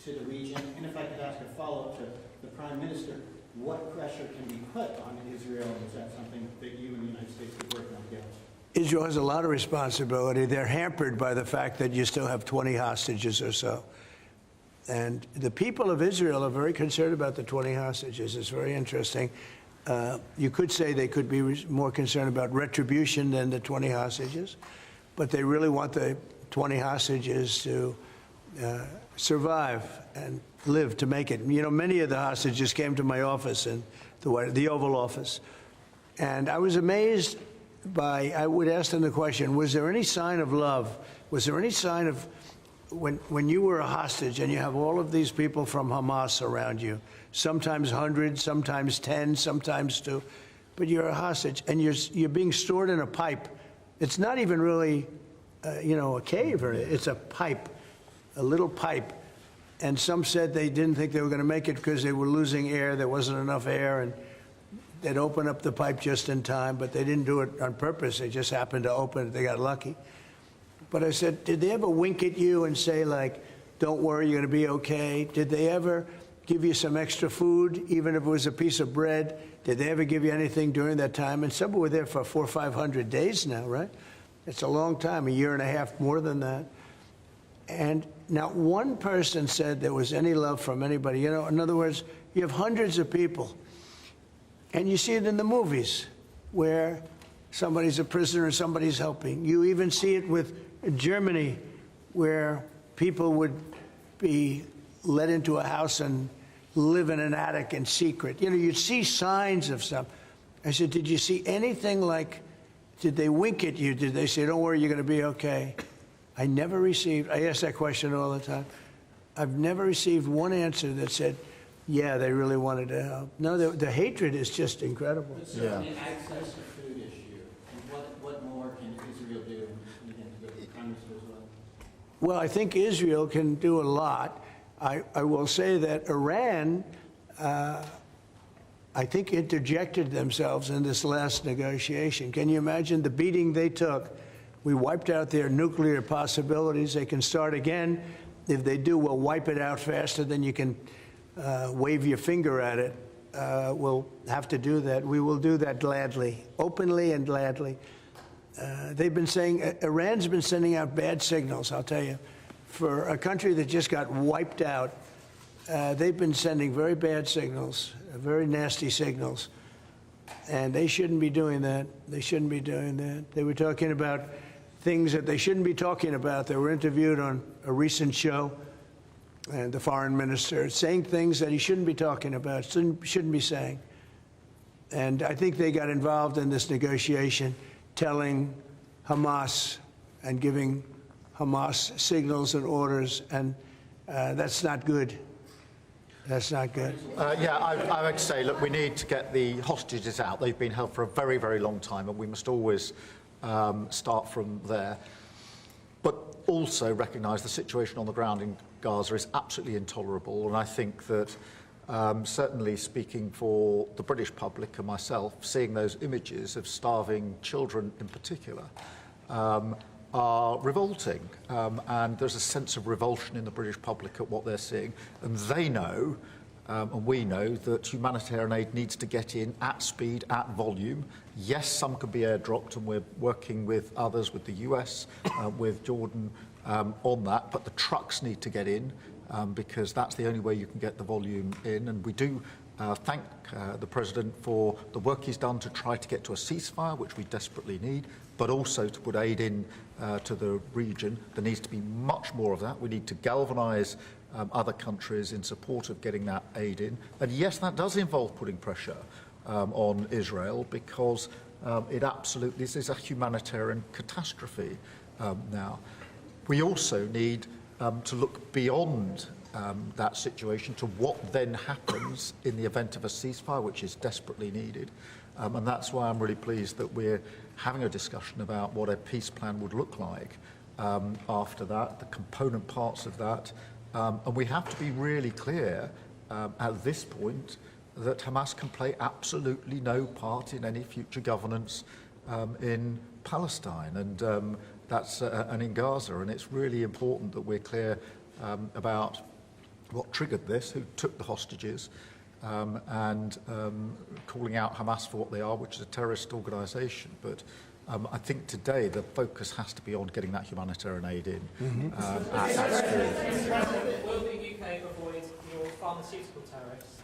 to the region? And if I could ask a follow-up to the Prime Minister, what pressure can be put on Israel? Is that something that you and the United States could work on together? Israel has a lot of responsibility. They're hampered by the fact that you still have 20 hostages or so. And the people of Israel are very concerned about the 20 hostages. It's very interesting. You could say they could be more concerned about retribution than the 20 hostages, but they really want the 20 hostages to survive and live to make it. You know, many of the hostages came to my office in the Oval Office, and I was amazed by, I would ask them the question, was there any sign of love? Was there any sign of, when you were a hostage and you have all of these people from Hamas around you, sometimes hundreds, sometimes 10, sometimes 2, but you're a hostage and you're being stored in a pipe. It's not even really, you know, a cave, or it's a pipe, a little pipe. And some said they didn't think they were going to make it because they were losing air. There wasn't enough air, and they'd open up the pipe just in time, but they didn't do it on purpose. They just happened to open it. They got lucky. But I said, did they ever wink at you and say, like, don't worry, you're going to be okay? Did they ever give you some extra food, even if it was a piece of bread? Did they ever give you anything during that time? And some were there for 400 or 500 days now, right? It's a long time, a year and a half, more than that. And not one person said there was any love from anybody. You know, in other words, you have hundreds of people. And you see it in the movies where somebody's a prisoner and somebody's helping. You even see it with Germany, where people would be let into a house and live in an attic in secret. You know, you'd see signs of stuff. I said, did you see anything like, did they wink at you? Did they say, don't worry, you're going to be okay? I never received, I ask that question all the time. I've never received one answer that said, yeah, they really wanted to help. No, the hatred is just incredible. But certainly an access to food issue. And what more can Israel do? And again, to the Prime Minister as well. Well, I think Israel can do a lot. I will say that Iran, I think, interjected themselves in this last negotiation. Can you imagine the beating they took? We wiped out their nuclear possibilities. They can start again. If they do, we'll wipe it out faster than you can wave your finger at it. We'll have to do that. We will do that gladly, openly and gladly. They've been saying, Iran's been sending out bad signals, I'll tell you. For a country that just got wiped out, they've been sending very bad signals, very nasty signals. And they shouldn't be doing that. They shouldn't be doing that. They were talking about things that they shouldn't be talking about. They were interviewed on a recent show, and the foreign minister saying things that he shouldn't be talking about, shouldn't be saying. And I think they got involved in this negotiation, telling Hamas and giving Hamas signals and orders, and that's not good. That's not good. Yeah, I would say, look, we need to get the hostages out. They've been held for a very, very long time, and we must always start from there. But also recognise the situation on the ground in Gaza is absolutely intolerable, and I think that certainly speaking for the British public and myself, seeing those images of starving children in particular are revolting, and there's a sense of revulsion in the British public at what they're seeing, and they know, and we know, that humanitarian aid needs to get in at speed, at volume. Yes, some could be airdropped, and we're working with others, with the US, with Jordan, on that, but the trucks need to get in, because that's the only way you can get the volume in, and we do thank the President for the work he's done to try to get to a ceasefire, which we desperately need, but also to put aid in to the region. There needs to be much more of that. We need to galvanise other countries in support of getting that aid in. And yes, that does involve putting pressure on Israel, because it absolutely is a humanitarian catastrophe now. We also need to look beyond that situation to what then happens in the event of a ceasefire, which is desperately needed. And that's why I'm really pleased that we're having a discussion about what a peace plan would look like after that, the component parts of that. And we have to be really clear at this point that Hamas can play absolutely no part in any future governance in Palestine and and in Gaza. And it's really important that we're clear about what triggered this, who took the hostages, and calling out Hamas for what they are, which is a terrorist organisation. But I think today the focus has to be on getting that humanitarian aid in at speed. Will the UK avoid your pharmaceutical tariffs?